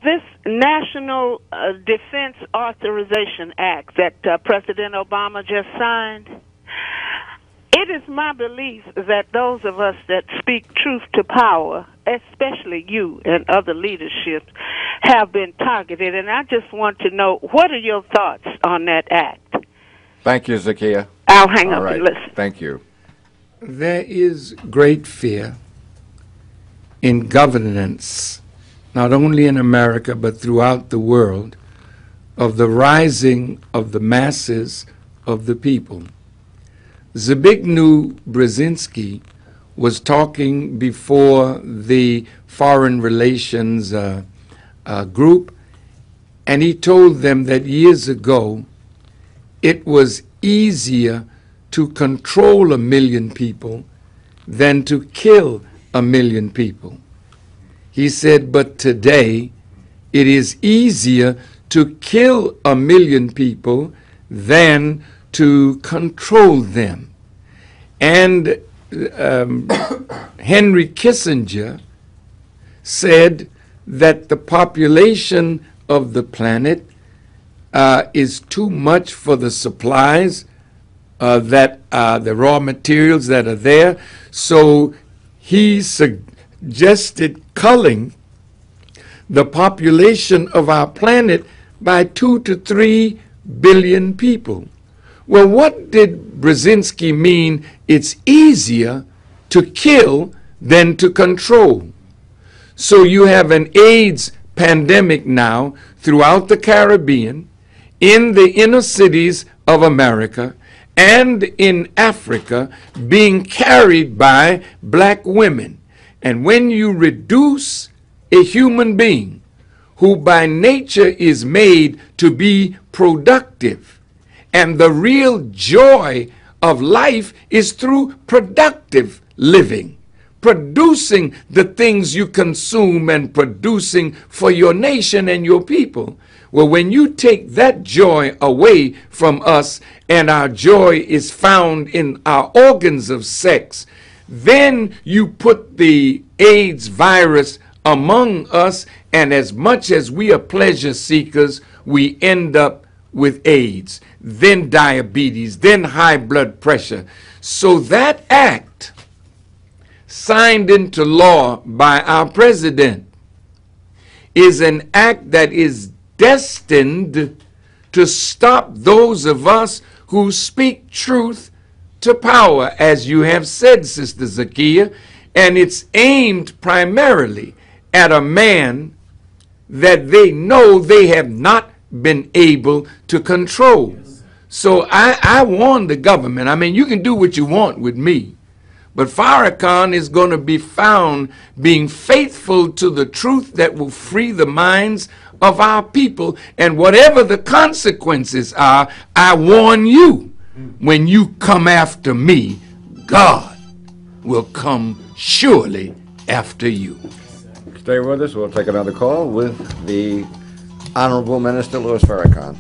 this National Defense Authorization Act that President Obama just signed, it is my belief that those of us that speak truth to power, especially you and other leaderships, have been targeted. And I just want to know, what are your thoughts on that act? Thank you, Zakia. I'll hang up and listen. Thank you. There is great fear in governance, not only in America but throughout the world, of the rising of the masses of the people. Zbigniew Brzezinski was talking before the Foreign Relations group, and he told them that years ago it was easier to control 1 million people than to kill 1 million people. He said, but today it is easier to kill 1 million people than to control them. And Henry Kissinger said that the population of the planet is too much for the supplies the raw materials that are there. So he suggested culling the population of our planet by 2 to 3 billion people. Well, what did Brzezinski mean? It's easier to kill than to control. So you have an AIDS pandemic now throughout the Caribbean, in the inner cities of America, and in Africa, being carried by black women. And when you reduce a human being who by nature is made to be productive, and the real joy of life is through productive living, producing the things you consume and producing for your nation and your people. Well, when you take that joy away from us and our joy is found in our organs of sex, then you put the AIDS virus among us, and as much as we are pleasure seekers, we end up with AIDS, then diabetes, then high blood pressure. So that act signed into law by our president is an act that is destined to stop those of us who speak truth to power, as you have said, Sister Zakia, and it's aimed primarily at a man that they know they have not been able to control. So I warn the government. I mean, you can do what you want with me, but Farrakhan is going to be found being faithful to the truth that will free the minds of our people, and whatever the consequences are, I warn you, when you come after me, God will come surely after you. Stay with us. We'll take another call with the Honorable Minister Louis Farrakhan.